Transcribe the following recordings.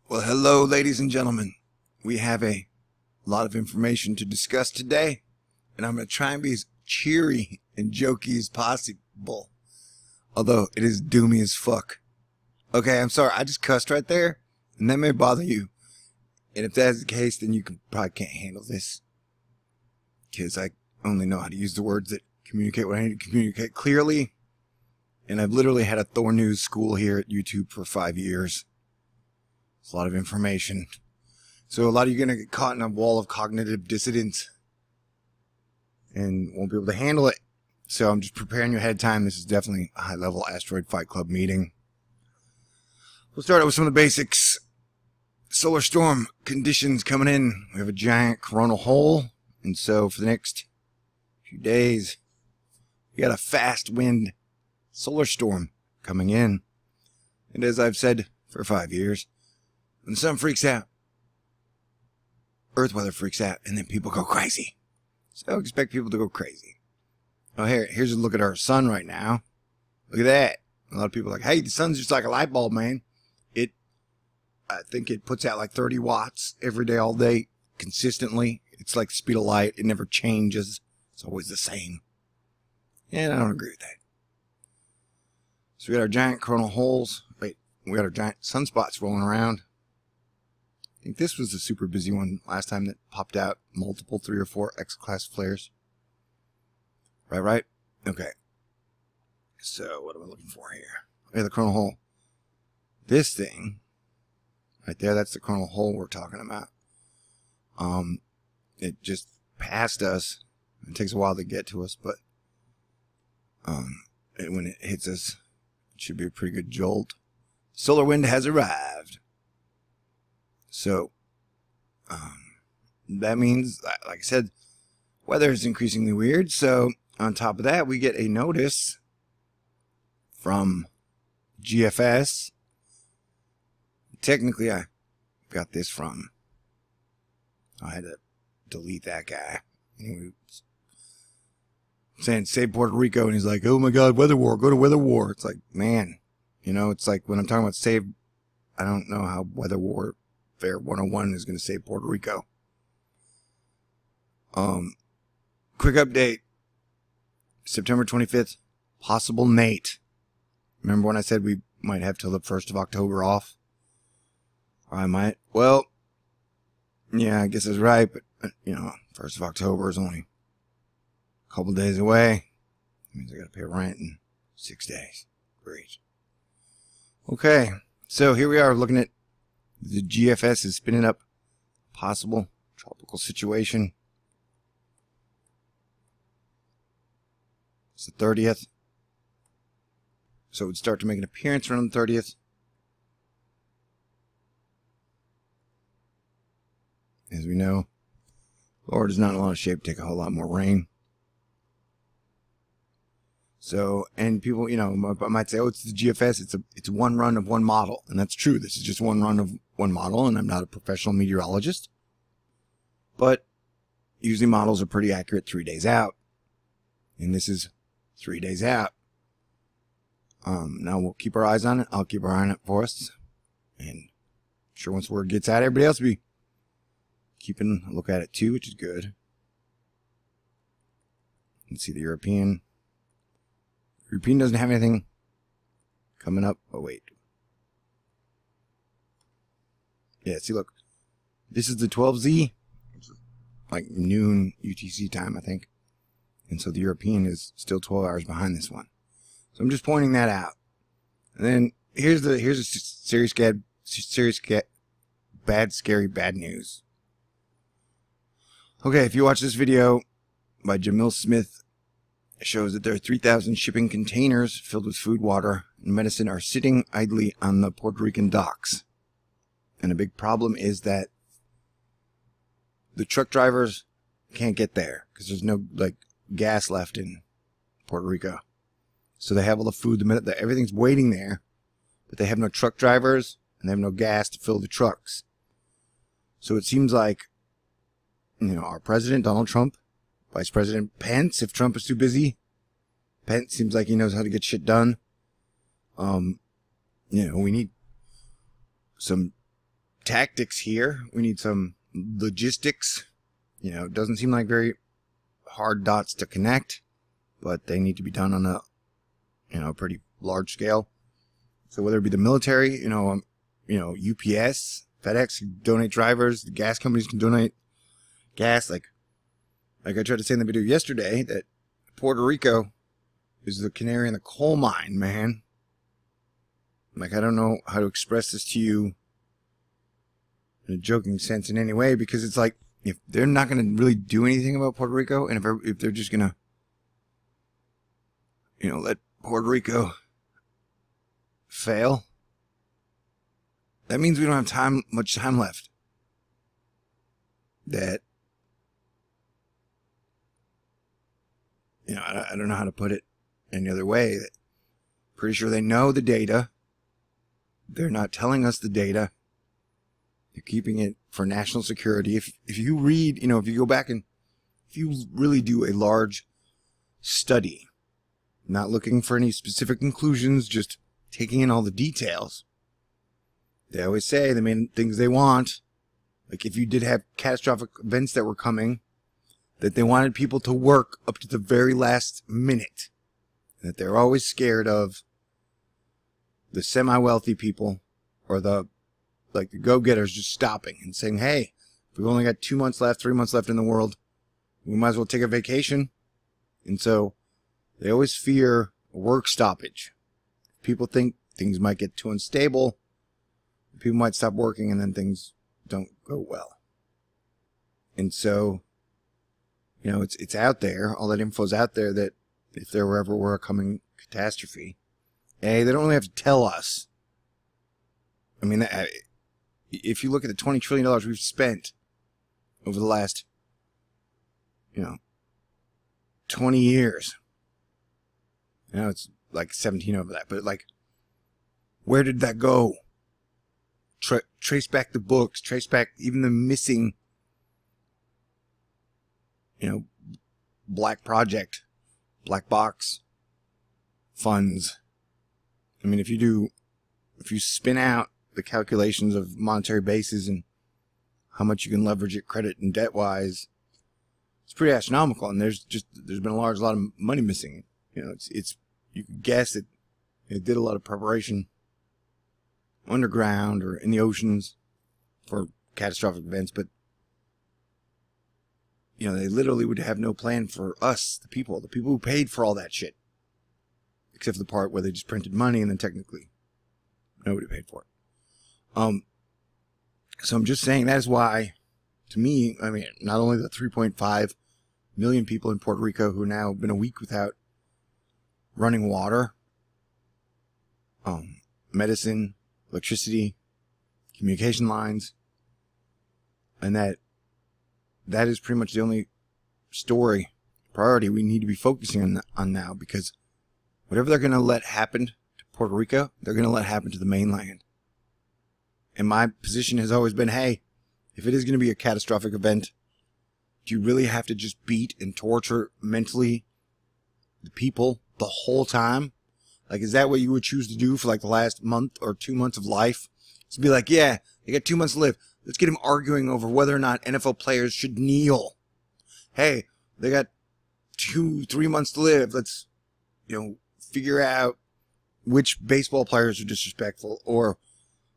Well, hello, ladies and gentlemen. We have a lot of information to discuss today, and I'm going to try and be as cheery and jokey as possible, although it is doomy as fuck. Okay, I'm sorry, I just cussed right there, and that may bother you. And if that's the case, then you probably can't handle this, because I only know how to use the words that communicate what I need to communicate clearly, and I've literally had a THORnews school here at YouTube for 5 years. It's a lot of information. So a lot of you are going to get caught in a wall of cognitive dissonance and won't be able to handle it. So I'm just preparing you ahead of time. This is definitely a high-level Asteroid Fight Club meeting. We'll start out with some of the basics. Solar storm conditions coming in. We have a giant coronal hole. And so for the next few days, we got a fast wind solar storm coming in. And as I've said for 5 years, when the sun freaks out, Earth weather freaks out, and then people go crazy. So expect people to go crazy. Oh, here's a look at our sun right now. Look at that. A lot of people are like, hey, the sun's just like a light bulb, man. I think it puts out like 30 watts every day, all day, consistently. It's like the speed of light. It never changes. It's always the same. And I don't agree with that. So we got our giant coronal holes. Wait, we got our giant sunspots rolling around. I think this was the super busy one last time that popped out multiple 3 or 4 X-class flares. Right? Okay. So, what am I looking for here? Okay, the coronal hole. This thing, right there, that's the coronal hole we're talking about. It just passed us. It takes a while to get to us, but when it hits us, it should be a pretty good jolt. Solar wind has arrived. So, that means, like I said, weather is increasingly weird. So, on top of that, we get a notice from GFS. Technically, I got this from, I had to delete that guy. He was saying, save Puerto Rico, and he's like, oh my God, weather war, go to weather war. It's like, man, you know, it's like when I'm talking about save, I don't know how weather war Fair 101 is going to save Puerto Rico. Quick update. September 25th, possible Nate. Remember when I said we might have till the 1st of October off? Or I might. Well, yeah, I guess I was right, but, you know, 1st of October is only a couple days away. That means I got to pay rent in 6 days. Great. Okay, so here we are looking at the GFS is spinning up possible tropical situation. It's the 30th. So it would start to make an appearance around the 30th. As we know, Florida's not in a lot of shape to take a whole lot more rain. So, and people, you know, might say, oh, it's the GFS. It's one run of one model. And that's true. This is just one run of one model, and I'm not a professional meteorologist. But usually models are pretty accurate 3 days out. And this is 3 days out. Now we'll keep our eyes on it. I'll keep our eye on it for us. And I'm sure once word gets out, everybody else will be keeping a look at it too, which is good. You can see the European. European doesn't have anything coming up. Oh, wait. Yeah, see, look. This is the 12Z. It's like noon UTC time, I think. And so the European is still 12 hours behind this one. So I'm just pointing that out. And then here's a serious, bad, scary, bad news. Okay, if you watch this video by Jamil Smith, it shows that there are 3,000 shipping containers filled with food, water, and medicine are sitting idly on the Puerto Rican docks. And a big problem is that the truck drivers can't get there because there's no, like, gas left in Puerto Rico. So they have all the food, everything's waiting there, but they have no truck drivers and they have no gas to fill the trucks. So it seems like, you know, our president, Donald Trump, Vice President Pence, if Trump is too busy, Pence seems like he knows how to get shit done. You know, we need some tactics here. We need some logistics. You know, it doesn't seem like very hard dots to connect, but they need to be done on a, you know, pretty large scale. So whether it be the military, UPS, FedEx can donate drivers, the gas companies can donate gas. Like I tried to say in the video yesterday, that Puerto Rico is the canary in the coal mine, man. Like, I don't know how to express this to you in a joking sense in any way, because it's like, if they're not going to really do anything about Puerto Rico, and if they're just going to, you know, let Puerto Rico fail, that means we don't have much time left. That, you know, I don't know how to put it any other way. Pretty sure they know the data. They're not telling us the data. They're keeping it for national security. If you read, you know, if you go back and if you really do a large study, not looking for any specific conclusions, just taking in all the details, they always say the main things they want, like if you did have catastrophic events that were coming, that they wanted people to work up to the very last minute. That they're always scared of the semi-wealthy people, or the go-getters, just stopping and saying, hey, if we've only got 2 months left, 3 months left in the world, we might as well take a vacation. And so they always fear a work stoppage. People think things might get too unstable, people might stop working, and then things don't go well. And so, you know, it's out there, all that info's out there, that if there ever were a coming catastrophe, they don't really have to tell us. I mean, if you look at the $20 trillion we've spent over the last, 20 years, it's like 17 over that, but like, where did that go? Trace back the books, trace back even the missing, black project, black box funds. I mean, if you spin out the calculations of monetary bases and how much you can leverage it credit and debt wise, it's pretty astronomical. And there's been a lot of money missing. It's you could guess that it did a lot of preparation underground or in the oceans for catastrophic events, but they literally would have no plan for us, the people who paid for all that shit, except for the part where they just printed money and then technically nobody paid for it. So I'm just saying that is why, to me, I mean, not only the 3.5 million people in Puerto Rico who now have been a week without running water, medicine, electricity, communication lines, and that is pretty much the only priority we need to be focusing on now, because whatever they're going to let happen to Puerto Rico, they're going to let happen to the mainland. And my position has always been, hey, if it is going to be a catastrophic event, do you really have to just beat and torture mentally the people the whole time? Like, is that what you would choose to do for like the last month or 2 months of life? To be like, yeah, they got 2 months to live. Let's get him arguing over whether or not NFL players should kneel. Hey, they got 2-3 months to live. Let's, figure out which baseball players are disrespectful, or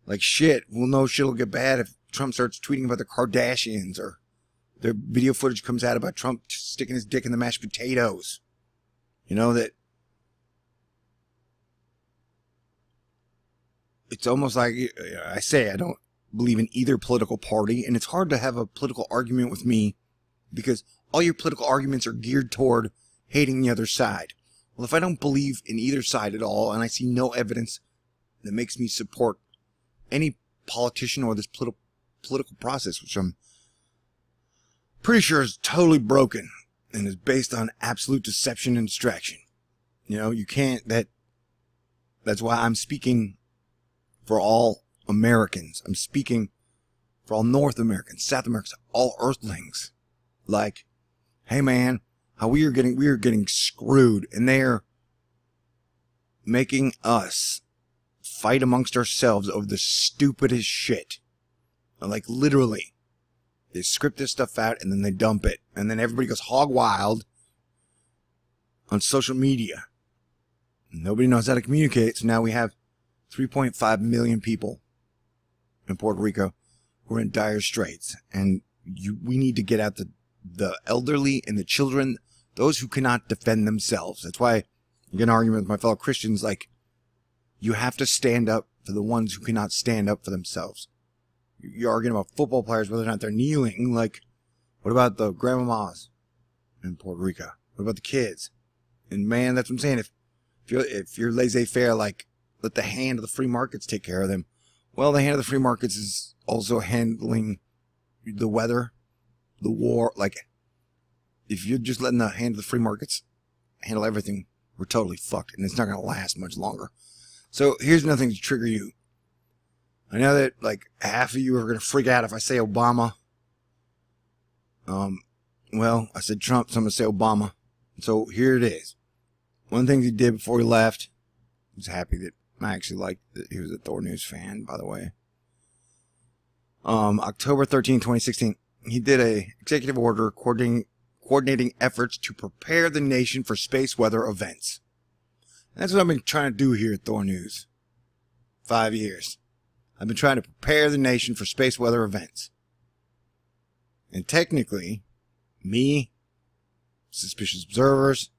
like, shit, we'll know shit'll get bad if Trump starts tweeting about the Kardashians, or their video footage comes out about Trump sticking his dick in the mashed potatoes. That it's almost like, I say I don't believe in either political party, and it's hard to have a political argument with me because all your political arguments are geared toward hating the other side. Well, if I don't believe in either side at all, and I see no evidence that makes me support any politician or this political process, which I'm pretty sure is totally broken and is based on absolute deception and distraction. You can't, that's why I'm speaking for all Americans. I'm speaking for all North Americans, South Americans, all Earthlings. Like, hey man, how we are getting screwed, and they're making us fight amongst ourselves over the stupidest shit. Like, literally. They script this stuff out and then they dump it. And then everybody goes hog wild on social media. Nobody knows how to communicate. So now we have 3.5 million people in Puerto Rico who are in dire straits. And we need to get out the elderly and the children, those who cannot defend themselves. That's why you get an argument with my fellow Christians, like, you have to stand up for the ones who cannot stand up for themselves. You're arguing about football players, whether or not they're kneeling. Like, what about the grandmas in Puerto Rico? What about the kids? And man, that's what I'm saying. If you're laissez-faire, like, let the hand of the free markets take care of them. Well, the hand of the free markets is also handling the weather, the war. Like, if you're just letting the hand of the free markets handle everything, we're totally fucked, and it's not going to last much longer. So here's nothing to trigger you. I know that, like, half of you are going to freak out if I say Obama. Well, I said Trump, so I'm going to say Obama. So here it is. One of the things he did before he left, I was happy that I actually liked that he was a THORnews fan, by the way. October 13, 2016, he did a executive order coordinating efforts to prepare the nation for space weather events. And that's what I've been trying to do here at THORnews. 5 years. I've been trying to prepare the nation for space weather events. And technically, me, Suspicious Observers,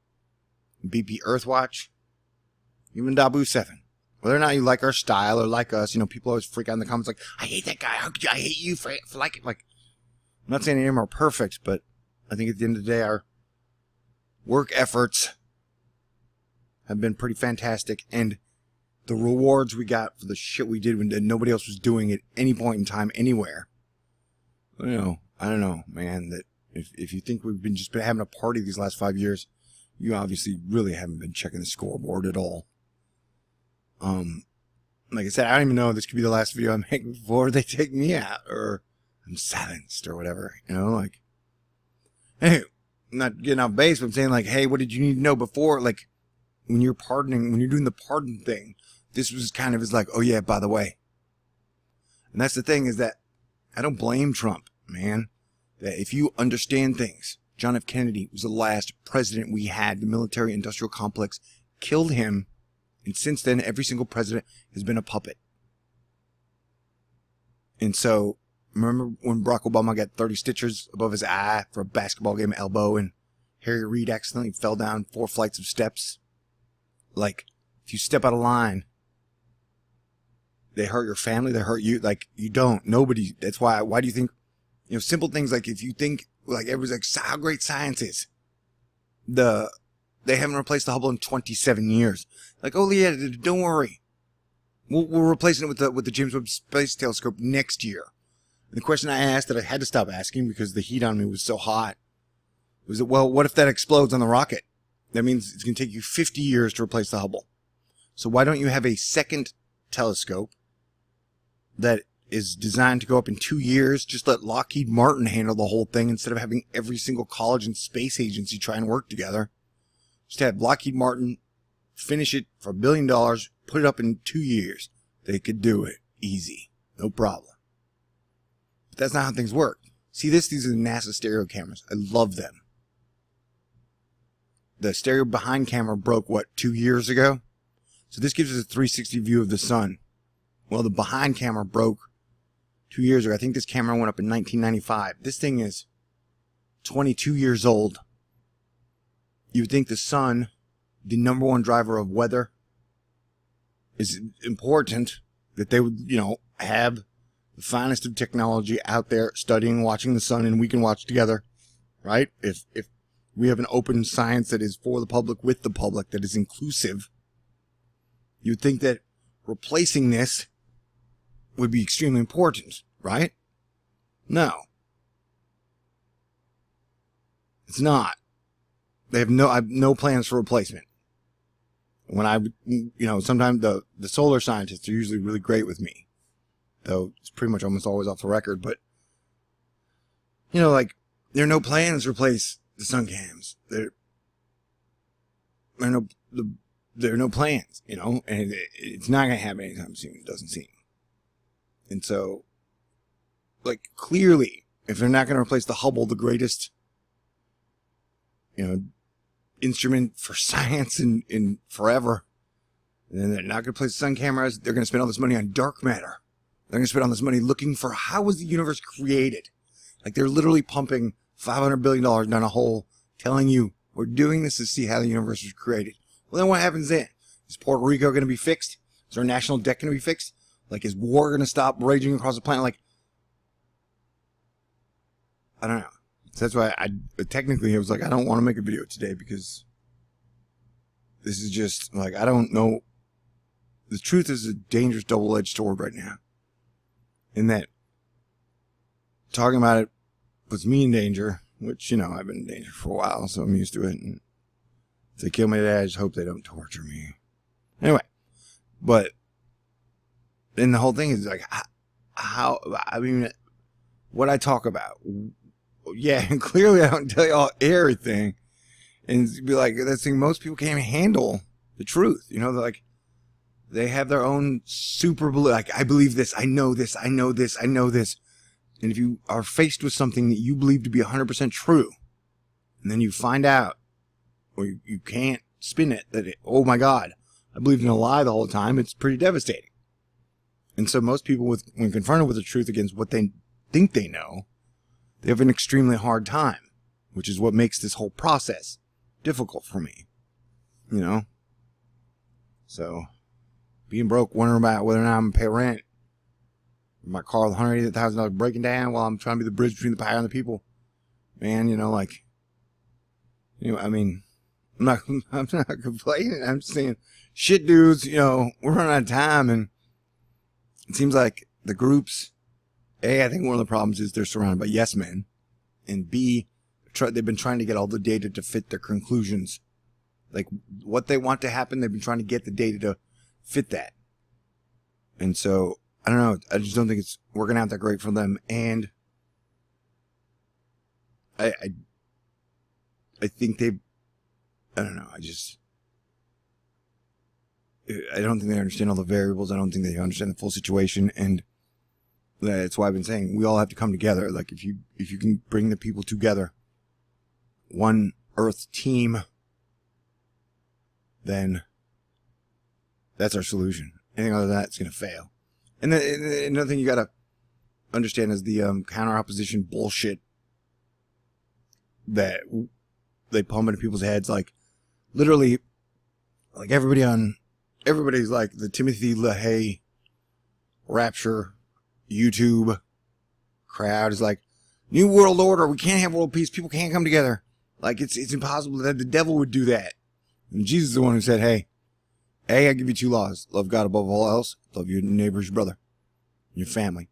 BP Earthwatch, even Dabu 7. Whether or not you like our style or like us, you know, people always freak out in the comments like, I hate that guy, I hate you for like it. Like, I'm not saying any of them are perfect, but I think at the end of the day, our work efforts have been pretty fantastic, and the rewards we got for the shit we did when nobody else was doing at any point in time, anywhere. You know, I don't know, man, that if you think we've been just been having a party these last 5 years, you obviously really haven't been checking the scoreboard at all. Like I said, I don't even know if this could be the last video I make before they take me out, or I'm silenced, or whatever, you know, like, hey, I'm not getting off base, but I'm saying, like, hey, what did you need to know before? Like, when you're pardoning, when you're doing the pardon thing, this was kind of like, oh yeah, by the way. And that's the thing, is that I don't blame Trump, man. That if you understand things, John F. Kennedy was the last president we had. The military-industrial complex killed him. And since then, every single president has been a puppet. And so, remember when Barack Obama got 30 stitches above his eye for a basketball game elbow, and Harry Reid accidentally fell down 4 flights of steps? Like, if you step out of line, they hurt your family, they hurt you. Like, you don't. Nobody. That's why do you think, you know, simple things like, if you think, like, everybody's like, how great science is. They haven't replaced the Hubble in 27 years. Like, oh yeah, don't worry. We're replacing it with the James Webb Space Telescope next year. And the question I asked that I had to stop asking because the heat on me was so hot was that, well, what if that explodes on the rocket? That means it's going to take you 50 years to replace the Hubble. So why don't you have a second telescope that is designed to go up in 2 years? Just let Lockheed Martin handle the whole thing instead of having every single college and space agency try and work together. Just have Lockheed Martin finish it for $1 billion, put it up in 2 years. They could do it. Easy. No problem. But that's not how things work. See this? These are the NASA stereo cameras. I love them. The stereo behind camera broke, what, 2 years ago? So this gives us a 360 view of the sun. Well, the behind camera broke 2 years ago. I think this camera went up in 1995. This thing is 22 years old. You would think the sun, the #1 driver of weather, is important, that they would, you know, have the finest of technology out there studying, watching the sun, and we can watch together, right? If we have an open science that is for the public, with the public, that is inclusive, you'd think that replacing this would be extremely important, right? No. It's not. They have no plans for replacement. When you know, sometimes the solar scientists are usually really great with me, though it's pretty much almost always off the record. But you know, like, there are no plans to replace the sun cams. There are no plans, you know, and it's not going to happen anytime soon. It doesn't seem. And so, like, clearly, if they're not going to replace the Hubble, the greatest, instrument for science in forever, and they're not going to replace sun cameras, they're going to spend all this money on dark matter. They're going to spend all this money looking for how was the universe created. Like, they're literally pumping $500 billion down a hole, telling you, we're doing this to see how the universe was created. Well, then what happens then? Is Puerto Rico going to be fixed? Is our national debt going to be fixed? Like, is war going to stop raging across the planet? Like, I don't know. So that's why technically I was like, I don't want to make a video today because this is just, like, I don't know. The truth is a dangerous double-edged sword right now. In that, talking about it puts me in danger, which, I've been in danger for a while, so I'm used to it. And if they kill me today, I just hope they don't torture me. Anyway, but then the whole thing is like, what I talk about. Yeah, and clearly I don't tell y'all everything. And be like, that's the thing, most people can't even handle the truth. They're like, they have their own super, like, I believe this, I know this, I know this, I know this. And if you are faced with something that you believe to be 100% true, and then you find out, or you can't spin it, that oh my God, I believed in a lie the whole time, it's pretty devastating. And so most people, when confronted with the truth against what they think they know, they have an extremely hard time, which is what makes this whole process difficult for me. So, being broke, wondering about whether or not I'm going to pay rent, my car with $180,000 breaking down while I'm trying to be the bridge between the power and the people. Man, I mean, I'm not complaining. I'm just saying, shit, dudes, we're running out of time, and it seems like the groups, A, I think one of the problems is they're surrounded by yes men, and B, they've been trying to get all the data to fit their conclusions. Like, what they want to happen, they've been trying to get the data to fit that. And so, I don't know, I just don't think it's working out that great for them, and I think I don't know, I don't think they understand all the variables. I don't think they understand the full situation, and that's why I've been saying we all have to come together. Like, if you can bring the people together, one Earth team, then that's our solution. Anything other than that, it's going to fail. And then another thing you got to understand is the counter opposition bullshit that they pump into people's heads. Like, literally, like, everybody's like the Timothy LaHaye rapture YouTube crowd is like, New World Order, we can't have world peace, people can't come together. Like, it's impossible that the devil would do that. And Jesus is the one who said, hey, I give you 2 laws. Love God above all else. Love your neighbor as your brother. Your family.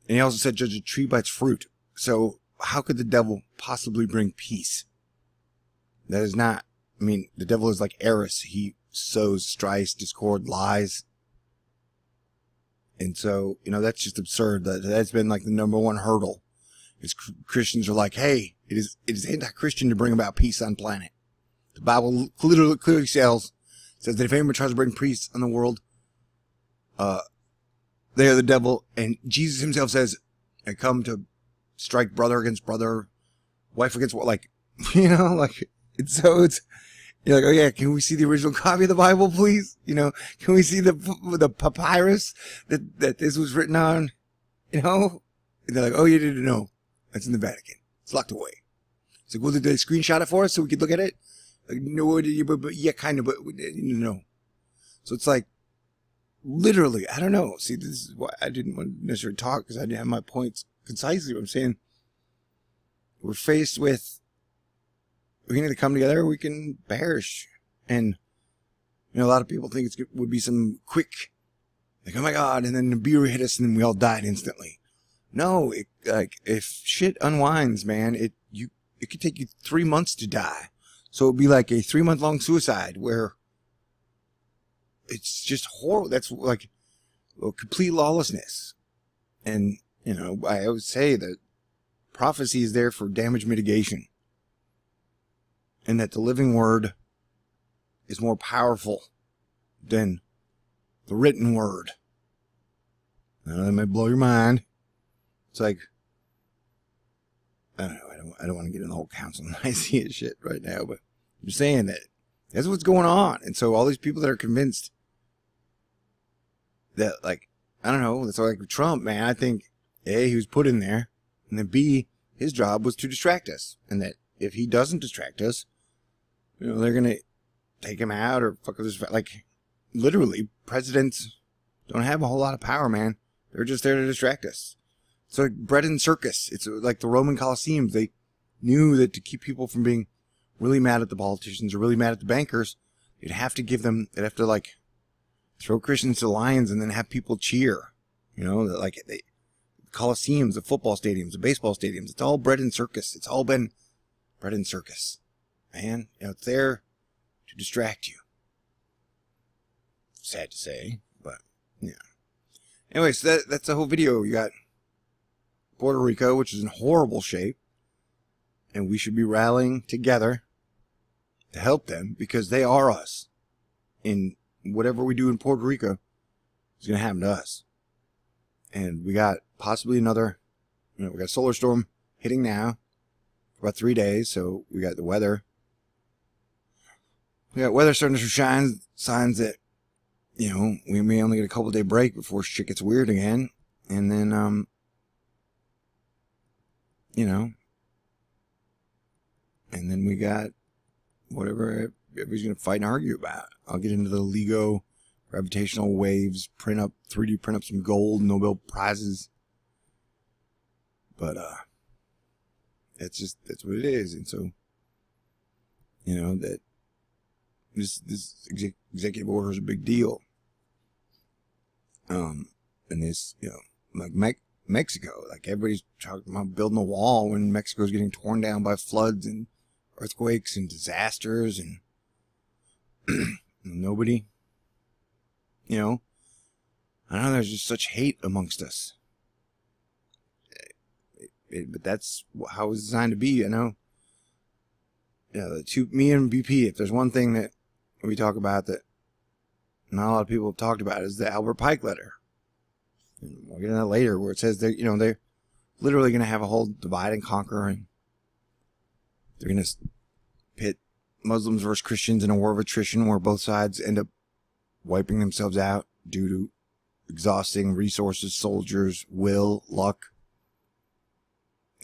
And he also said, judge a tree by its fruit. So how could the devil possibly bring peace? That is not, the devil is like Eris. He sows strife, discord, lies. And so, that's just absurd. That's been like the #1 hurdle. Is Christians are like, hey, it is anti-Christian to bring about peace on planet. The Bible literally clearly says that if anyone tries to bring peace on the world, they are the devil. And Jesus himself says, I come to strike brother against brother, wife against what, like, it's you're like, oh yeah, can we see the original copy of the Bible, please? Can we see the papyrus that this was written on? And they're like, oh, you didn't know. That's in the Vatican. It's locked away. It's like, well, did they screenshot it for us so we could look at it? Like, no, but yeah, kind of, but no. So it's like, literally, I don't know. See, this is why I didn't want to necessarily talk, because I didn't have my points concisely. What I'm saying, we're faced with, we need to come together, or we can perish. And, a lot of people think it would be some quick, like, oh my God, and then the beer hit us and then we all died instantly. No, if shit unwinds, man, it could take you 3 months to die. So it'd be like a 3-month-long suicide where it's just horrible. That's like complete lawlessness. And, I always say that prophecy is there for damage mitigation. And that the living word is more powerful than the written word. Now, that may blow your mind. It's like, I don't know. I don't want to get in the whole council nicety shit right now, but I'm just saying that that's what's going on. And so all these people that are convinced that, like, I don't know, that's like Trump, man. I think A, he was put in there, and then B, his job was to distract us, and that if he doesn't distract us, you know, they're gonna take him out or fuck with his, like, literally, presidents don't have a whole lot of power, man. They're just there to distract us. It's like bread and circus. It's like the Roman Colosseums. They knew that to keep people from being really mad at the politicians or really mad at the bankers, they'd have to give them, they'd have to, like, throw Christians to the lions and then have people cheer. You know, like, the Colosseums, the football stadiums, the baseball stadiums, it's all bread and circus. It's all been bread and circus. Man, you know, it's there to distract you. Sad to say, but, yeah. Anyway, so that's the whole video. You got Puerto Rico, which is in horrible shape, and we should be rallying together to help them because they are us. And whatever we do in Puerto Rico is going to happen to us. And we got possibly another, you know, we got a solar storm hitting now for about 3 days, so we got the weather. We got weather starting to shine, signs that, you know, we may only get a couple day break before shit gets weird again. And then, you know, and then we got whatever everybody's going to fight and argue about. I'll get into the LIGO, gravitational waves, 3D print up some gold, Nobel Prizes. But, that's what it is. And so, you know, that this executive order is a big deal. And this, you know, like Mexico, like everybody's talking about building a wall when Mexico's getting torn down by floods and earthquakes and disasters, and nobody, you know, I know there's just such hate amongst us. But that's how it's designed to be, you know. Yeah, me and BP, if there's one thing that we talk about that not a lot of people have talked about, is the Albert Pike letter. And we'll get into that later, where it says that, you know, they're literally going to have a whole divide and conquer, and they're going to pit Muslims versus Christians in a war of attrition where both sides end up wiping themselves out due to exhausting resources, soldiers, will, luck.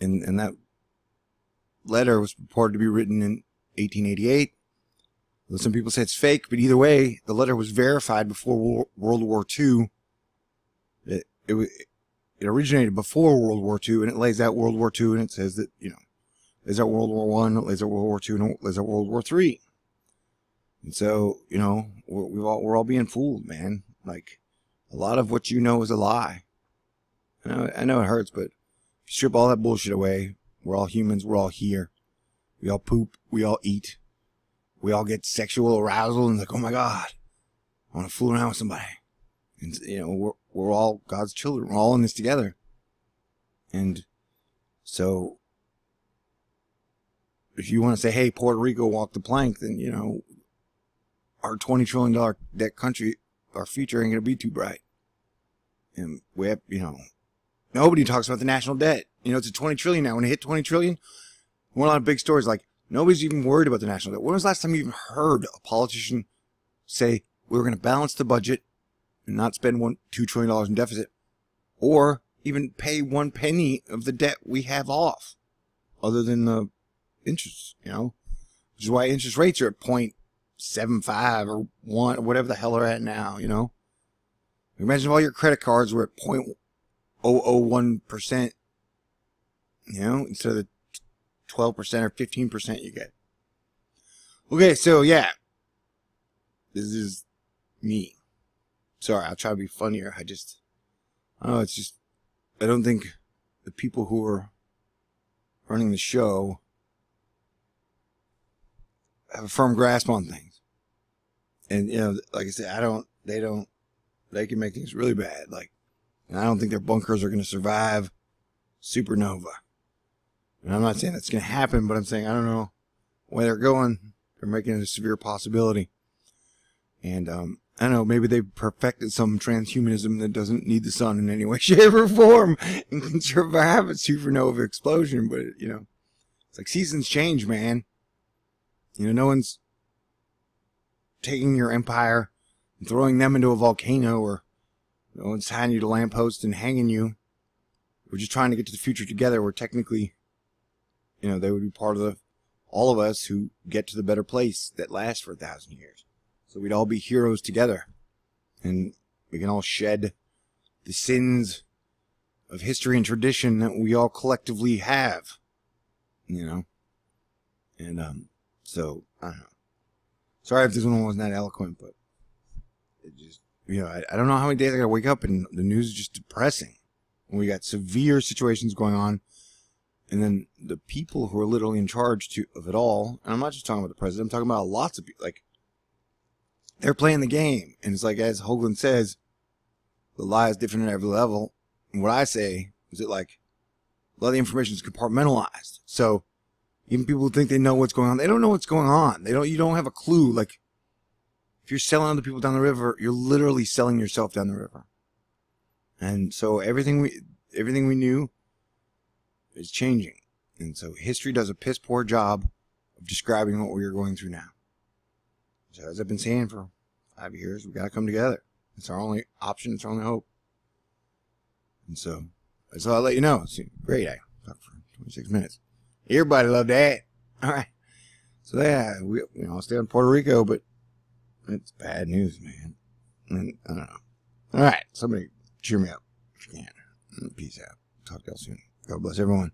And that letter was purported to be written in 1888. Some people say it's fake, but either way, the letter was verified before World War II. It originated before World War II, and it lays out World War II, and it says that, you know, it lays out World War I, it lays out World War II, and it lays out World War III. And so, you know, we're all being fooled, man. Like, a lot of what you know is a lie. I know it hurts, but if you strip all that bullshit away, we're all humans, we're all here. We all poop, we all eat. We all get sexual arousal and like, oh my God, I want to fool around with somebody. And, you know, we're all God's children. We're all in this together. And so, if you want to say, hey, Puerto Rico walked the plank, then, you know, our $20 trillion debt country, our future ain't going to be too bright. And we have, you know, nobody talks about the national debt. You know, it's a 20 trillion now. When it hit 20 trillion, one of the big stories, like, nobody's even worried about the national debt. When was the last time you even heard a politician say, we were going to balance the budget and not spend $2 trillion in deficit, or even pay 1 penny of the debt we have off, other than the interest, you know? Which is why interest rates are at 0.75 or 1, or whatever the hell they're at now, you know? Imagine if all your credit cards were at 0.001%, you know, instead of the 12% or 15% you get. Okay, so yeah, this is me. Sorry, I'll try to be funnier. I don't know, it's just, I don't think the people who are running the show have a firm grasp on things. And, you know, like I said, they can make things really bad. Like, and I don't think their bunkers are going to survive supernova. And I'm not saying that's going to happen, but I'm saying I don't know where they're going. They're making it a severe possibility. And I don't know, maybe they perfected some transhumanism that doesn't need the sun in any way, shape, or form and can survive a supernova explosion. But, you know, it's like seasons change, man. You know, no one's taking your empire and throwing them into a volcano, or no one's tying you to a lamppost and hanging you. We're just trying to get to the future together, where technically, you know, they would be part of all of us who get to the better place that lasts for 1,000 years. So we'd all be heroes together, and we can all shed the sins of history and tradition that we all collectively have, you know. And so I don't know. Sorry if this one wasn't that eloquent, but it just, you know, I don't know how many days I gotta wake up and the news is just depressing. We got severe situations going on, and then the people who are literally in charge of it all, and I'm not just talking about the president, I'm talking about lots of people, like, they're playing the game. And it's like, as Hoagland says, the lie is different at every level. And what I say is that, like, a lot of the information is compartmentalized. So even people who think they know what's going on, they don't know what's going on. You don't have a clue. Like, if you're selling other people down the river, you're literally selling yourself down the river. And so everything we knew is changing. And so history does a piss poor job of describing what we are going through now. So as I've been saying for 5 years, we got to come together. It's our only option. It's our only hope. And so I'll let you know. It's great. I talked for 26 minutes. Everybody loved that. All right. So yeah, I'll stay on Puerto Rico, but it's bad news, man. And I don't know. All right. Somebody cheer me up if you can. Peace out. Talk to y'all soon. God bless everyone.